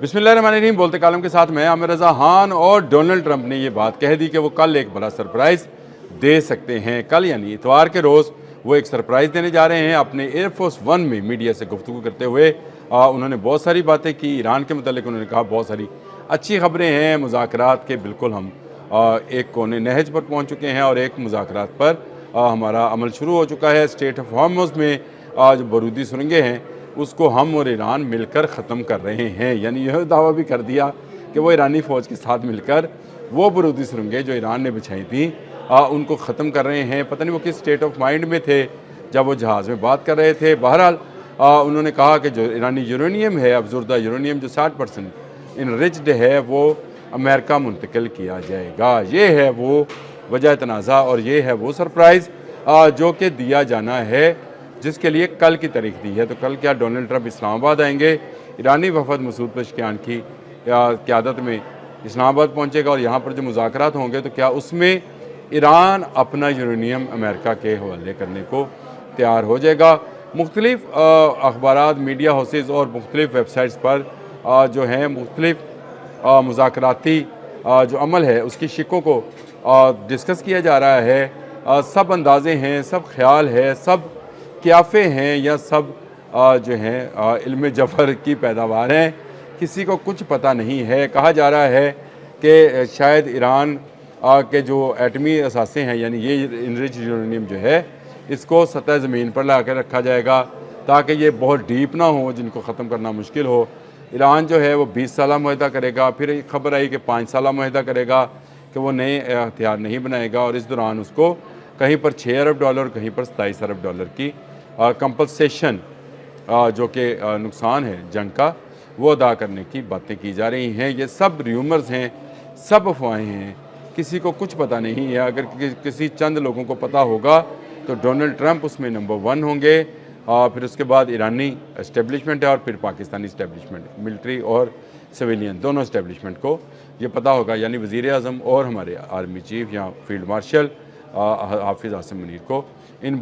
बिस्मिल्लाहिर्रहमानिर्रहीम। बोलते कालम के साथ मैं आमिर रज़ा खान। और डोनाल्ड ट्रंप ने ये बात कह दी कि वो कल एक बड़ा सरप्राइज़ दे सकते हैं। कल यानी इतवार के रोज़ वो एक सरप्राइज़ देने जा रहे हैं। अपने एयरफोर्स वन में मीडिया से गुफ्तगू करते हुए उन्होंने बहुत सारी बातें की। ईरान के मतलब उन्होंने कहा बहुत सारी अच्छी खबरें हैं, मुज़ाकरात के बिल्कुल हम एक कोने नहज पर पहुँच चुके हैं और एक मुज़ाकरात पर हमारा अमल शुरू हो चुका है। स्टेट ऑफ हॉर्मुज़ में जो बारूदी सुरंगें हैं उसको हम और ईरान मिलकर ख़त्म कर रहे हैं। यानी यह दावा भी कर दिया कि वो ईरानी फ़ौज के साथ मिलकर वो बारूदी सुरंगें जो ईरान ने बिछाई थी उनको ख़त्म कर रहे हैं। पता नहीं वो किस स्टेट ऑफ माइंड में थे जब वो जहाज़ में बात कर रहे थे। बहरहाल उन्होंने कहा कि जो ईरानी यूरेनियम है, अफजुर्दा यूरेनियम जो 60% इनरिच्ड है, वो अमेरिका मुंतकिल किया जाएगा। ये है वो वजह तनाज़ा और ये है वो सरप्राइज़ जो कि दिया जाना है, जिसके लिए कल की तारीख दी है। तो कल क्या डोनाल्ड ट्रंप इस्लामाबाद आएंगे? ईरानी वफद मसूद पशकियान की क़यादत में इस्लामाबाद पहुँचेगा और यहाँ पर जो मुज़ाकरात होंगे तो क्या उसमें ईरान अपना यूरेनियम अमेरिका के हवाले करने को तैयार हो जाएगा? मुख्तलिफ़ अखबारात, मीडिया हाउसेस और मुख्तलिफ़ वेबसाइट्स पर जो हैं मुख्तलिफ़ मुज़ाकराती जो अमल है उसकी शिकों को डिस्कस किया जा रहा है। सब अंदाज़े हैं, सब ख्याल है, सब क्याफ़े हैं या सब जो हैं इल्म जफ़र की पैदावार हैं। किसी को कुछ पता नहीं है। कहा जा रहा है कि शायद ईरान के जो एटमी असासे हैं, यानी ये इनरिच यूरेनियम जो है इसको सतह ज़मीन पर ला कर रखा जाएगा ताकि ये बहुत डीप ना हो, जिनको ख़त्म करना मुश्किल हो। ईरान जो है वो 20 साला मुआहदा करेगा। फिर एक खबर आई कि 5 साला मुआहदा करेगा कि वो नए हथियार नहीं बनाएगा और इस दौरान उसको कहीं पर 6 अरब डॉलर, कहीं पर 27 अरब डॉलर की कंपनसेशन जो कि नुकसान है जंग का, वो अदा करने की बातें की जा रही हैं। ये सब र्यूमर्स हैं, सब अफवाहें हैं, किसी को कुछ पता नहीं है। अगर किसी चंद लोगों को पता होगा तो डोनाल्ड ट्रंप उसमें नंबर 1 होंगे। फिर उसके बाद ईरानी इस्टेब्लिशमेंट है और फिर पाकिस्तानी इस्टेब्लिशमेंट, मिलिट्री और सिविलियन दोनों इस्टेब्लिशमेंट को ये पता होगा। यानी वज़ीर आज़म और हमारे आर्मी चीफ या फील्ड मार्शल हाफिज़ आसिम मुनीर को इन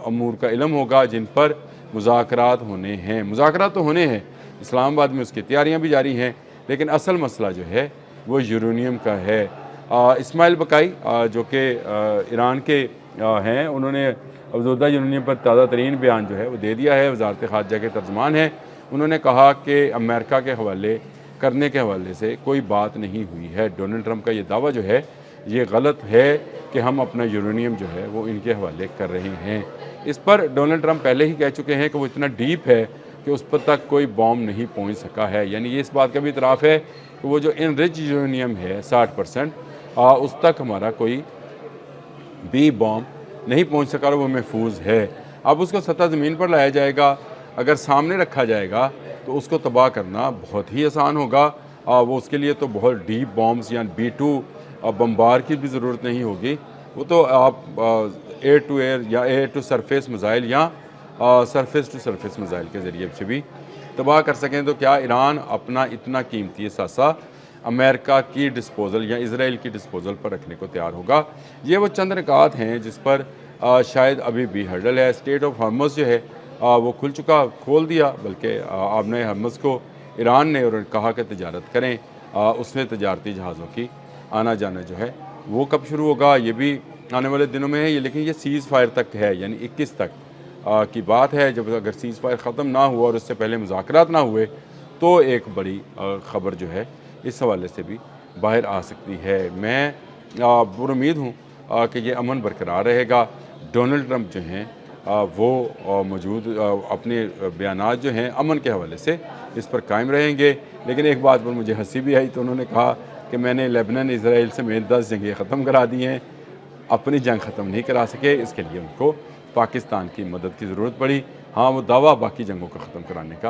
अमूर का इल्म होगा जिन पर मुज़ाकरात होने हैं। मुज़ाकरात तो होने हैं, इस्लामाबाद में उसकी तैयारियां भी जारी हैं, लेकिन असल मसला जो है वो यूरेनियम का है। इस्माइल बकाई जो कि ईरान के हैं, उन्होंने अफजुर्दा यूरेनियम पर ताज़ा तरीन बयान जो है वो दे दिया है। वज़ारत ख़ारजा के तर्जमान हैं। उन्होंने कहा कि अमेरिका के हवाले करने के हवाले से कोई बात नहीं हुई है। डोनाल्ड ट्रंप का ये दावा जो है ये गलत है कि हम अपना यूरेनियम जो है वो इनके हवाले कर रहे हैं। इस पर डोनाल्ड ट्रंप पहले ही कह चुके हैं कि वो इतना डीप है कि उस पर तक कोई बॉम्ब नहीं पहुंच सका है। यानी ये इस बात का भी इतराफ़ है कि वो जो इनरिच यूरेनियम है 60%, उस तक हमारा कोई भी बॉम्ब नहीं पहुंच सका और वो महफूज है। अब उसको सतह ज़मीन पर लाया जाएगा, अगर सामने रखा जाएगा तो उसको तबाह करना बहुत ही आसान होगा। वो उसके लिए तो बहुत डीप बॉम्ब्स या B2 बम्बार की भी ज़रूरत नहीं होगी। वो तो आप एयर टू एयर या एयर टू सरफेस मिज़ाइल या सरफेस टू सरफेस मिज़ाइल के ज़रिए से भी तबाह कर सकें। तो क्या ईरान अपना इतना कीमती असासा अमेरिका की डिस्पोज़ल या इसराइल की डिस्पोज़ल पर रखने को तैयार होगा? ये वो चंद निकात हैं जिस पर शायद अभी भी हर्डल है। स्टेट ऑफ हॉर्मुज़ जो है वो खोल दिया, बल्कि आपने हॉर्मुज़ को ईरान ने और कहा कि तजारत करें। उसमें तजारती जहाज़ों की आना जाना जो है वो कब शुरू होगा ये भी आने वाले दिनों में है। लेकिन ये सीज़ फायर तक है, यानी 21 तक की बात है। जब अगर सीज़ फायर ख़त्म ना हुआ और उससे पहले मुज़ाकरात ना हुए तो एक बड़ी ख़बर जो है इस हवाले से भी बाहर आ सकती है। मैं पुरुम्मीद हूँ कि ये अमन बरकरार रहेगा। डोनाल्ड ट्रंप जो हैं वो मौजूद अपने बयानात जो हैं अमन के हवाले से इस पर कायम रहेंगे। लेकिन एक बात पर मुझे हंसी भी आई, तो उन्होंने कहा कि मैंने लेबनान इसराइल समेत 10 जंगें ख़त्म करा दी हैं, अपनी जंग ख़त्म नहीं करा सके, इसके लिए उनको पाकिस्तान की मदद की ज़रूरत पड़ी। हाँ, वो दावा बाकी जंगों को ख़त्म कराने का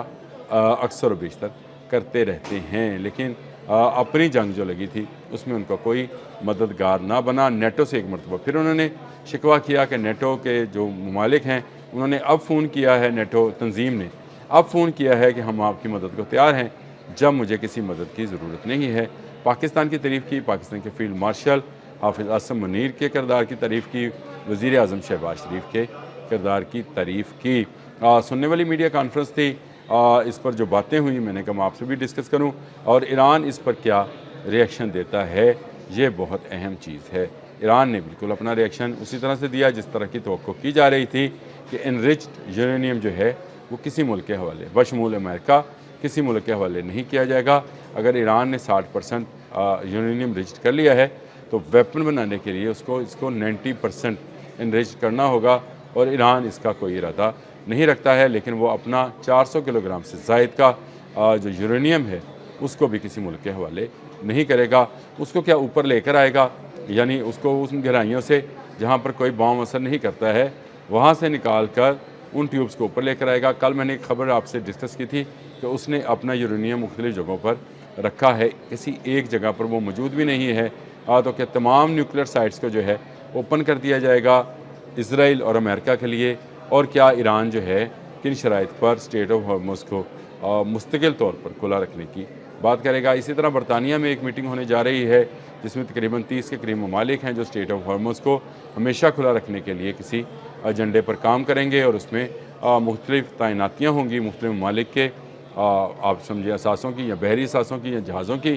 अक्सर व बेशतर करते रहते हैं, लेकिन अपनी जंग जो लगी थी उसमें उनका कोई मददगार ना बना। नेटो से एक मरतबा फिर उन्होंने शिकवा किया कि नेटो के जो ममालिक हैं उन्होंने अब फ़ोन किया है, नेटो तंजीम ने अब फ़ोन किया है कि हम आपकी मदद को तैयार हैं जब मुझे किसी मदद की ज़रूरत नहीं है। पाकिस्तान की तारीफ़ की, पाकिस्तान के फील्ड मार्शल हाफिज़ आसिम मुनीर के किरदार की तारीफ़ की, वज़ीर आज़म शहबाज शरीफ के किरदार की तारीफ़ की। सुनने वाली मीडिया कॉन्फ्रेंस थी इस पर जो बातें हुई मैंने कहा मैं आपसे भी डिस्कस करूं और ईरान इस पर क्या रिएक्शन देता है, ये बहुत अहम चीज़ है। ईरान ने बिल्कुल अपना रिएक्शन उसी तरह से दिया जिस तरह की तवक्को की जा रही थी कि एनरिच्ड यूरेनियम जो है वो किसी मुल्क के हवाले बशमूल अमेरिका किसी मुल्क के हवाले नहीं किया जाएगा। अगर ईरान ने 60% यूरेनियम रिच्ड कर लिया है तो वेपन बनाने के लिए इसको 90% एनरिच्ड करना होगा और ईरान इसका कोई इरादा नहीं रखता है। लेकिन वो अपना 400 किलोग्राम से ज़ायद का जो यूरेनियम है उसको भी किसी मुल्क के हवाले नहीं करेगा। उसको क्या ऊपर लेकर आएगा, यानी उसको उन गहराइयों से जहाँ पर कोई बॉम्ब असर नहीं करता है वहाँ से निकाल कर उन ट्यूब्स को ऊपर लेकर आएगा। कल मैंने एक खबर आपसे डिस्कस की थी कि उसने अपना यूरेनियम मुख्तलिफ़ जगहों पर रखा है, किसी एक जगह पर वो मौजूद भी नहीं है। तो क्या तमाम न्यूक्लियर साइट्स को जो है ओपन कर दिया जाएगा इसराइल और अमेरिका के लिए, और क्या ईरान जो है किन शराइत पर स्टेट ऑफ हॉर्मुज़ को मुस्तकिल तौर पर खुला रखने की बात करेगा। इसी तरह बरतानिया में एक मीटिंग होने जा रही है जिसमें तकरीबन 30 के करीब ममालिक हैं जो स्टेट ऑफ हॉर्मुज़ को हमेशा खुला रखने के लिए किसी एजेंडे पर काम करेंगे और उसमें मुख्तलिफ़ तैनातियाँ होंगी मुख्तलिफ़ ममालिक के आप समझिए असासों की या बहरी असासों की या जहाज़ों की,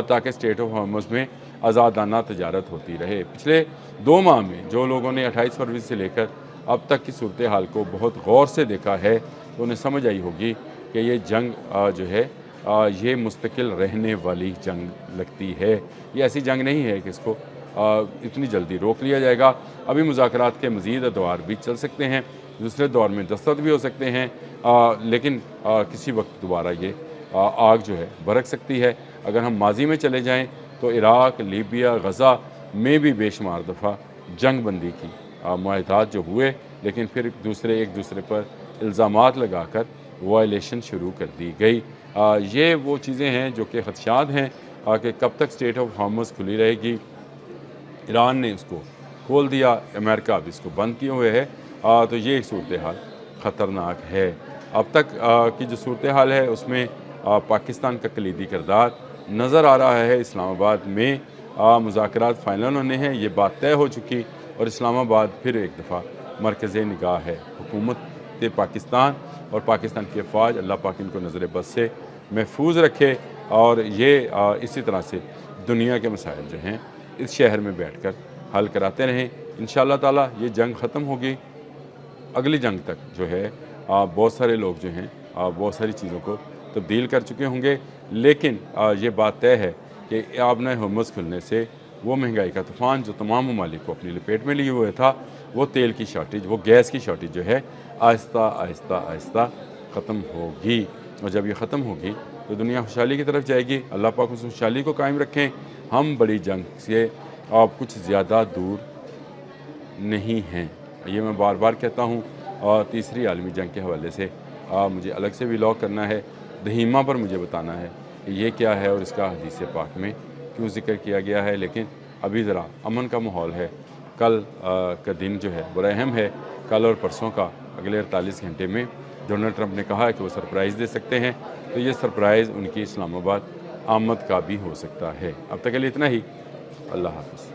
ताकि स्टेट ऑफ हॉर्मुज़ में आज़ादाना तजारत होती रहे। पिछले 2 माह में जो लोगों ने 28 फरवरी से लेकर अब तक की सूरत हाल को बहुत गौर से देखा है तो उन्हें समझ आई होगी कि ये जंग जो है ये मुस्तकिल रहने वाली जंग लगती है। ये ऐसी जंग नहीं है कि इसको इतनी जल्दी रोक लिया जाएगा। अभी मुज़ाकरात के मज़ीद अदवार भी चल सकते हैं, दूसरे दौर में दस्तक भी हो सकते हैं, लेकिन किसी वक्त दोबारा ये आग जो है भड़क सकती है। अगर हम माजी में चले जाएं तो इराक़, लीबिया, गज़ा में भी बेशुमार दफ़ा जंग बंदी की मुआहदात जो हुए, लेकिन फिर एक दूसरे पर इल्ज़ामात लगाकर वायलेशन शुरू कर दी गई। ये वो चीज़ें हैं जो कि ख़दशात हैं कि कब तक स्टेट ऑफ हॉर्मुज़ खुली रहेगी। ईरान ने उसको खोल दिया, अमेरिका अब इसको बंद किए हुए है, तो ये एक सूरत हाल ख़तरनाक है। अब तक की जो सूरत हाल है उसमें पाकिस्तान का कलीदी किरदार नज़र आ रहा है। इस्लामाबाद में मुज़ाकरात फ़ाइनल होने हैं, ये बात तय हो चुकी और इस्लामाबाद फिर एक दफ़ा मरकज़ निगाह है। हुकूमत पाकिस्तान और पाकिस्तान की अफवाज, अल्लाह पाक इनको नज़र बद से महफूज रखे और ये इसी तरह से दुनिया के मसाइल जो हैं इस शहर में बैठ कर हल कराते रहें। इंशाअल्लाह ताला ये जंग ख़त्म होगी। अगली जंग तक जो है बहुत सारे लोग जो हैं बहुत सारी चीज़ों को तब्दील कर चुके होंगे, लेकिन ये बात तय है कि आपने हॉर्मुज़ खुलने से वो महंगाई का तूफ़ान जो तमाम ममालिक को अपनी लपेट में लिए हुए था, वो तेल की शॉर्टेज, वो गैस की शॉर्टेज जो है आहिस्ता आहिस्ता आहिस्ता ख़त्म होगी। और जब ये ख़त्म होगी तो दुनिया खुशहाली की तरफ जाएगी। अल्लाह पाक उस खुशहाली को कायम रखें। हम बड़ी जंग से कुछ ज़्यादा दूर नहीं हैं, ये मैं बार बार कहता हूँ। और तीसरी आलमी जंग के हवाले से मुझे अलग से व्लॉग करना है, दहीमा पर मुझे बताना है कि ये क्या है और इसका हदीस पाक में क्यों ज़िक्र किया गया है। लेकिन अभी ज़रा अमन का माहौल है। कल का दिन जो है बड़ा अहम है। कल और परसों का अगले 48 घंटे में डोनाल्ड ट्रंप ने कहा है कि वो सरप्राइज़ दे सकते हैं, तो ये सरप्राइज़ उनकी इस्लामाबाद आमद का भी हो सकता है। अब तक के लिए इतना ही। अल्लाह हाफ़िज़।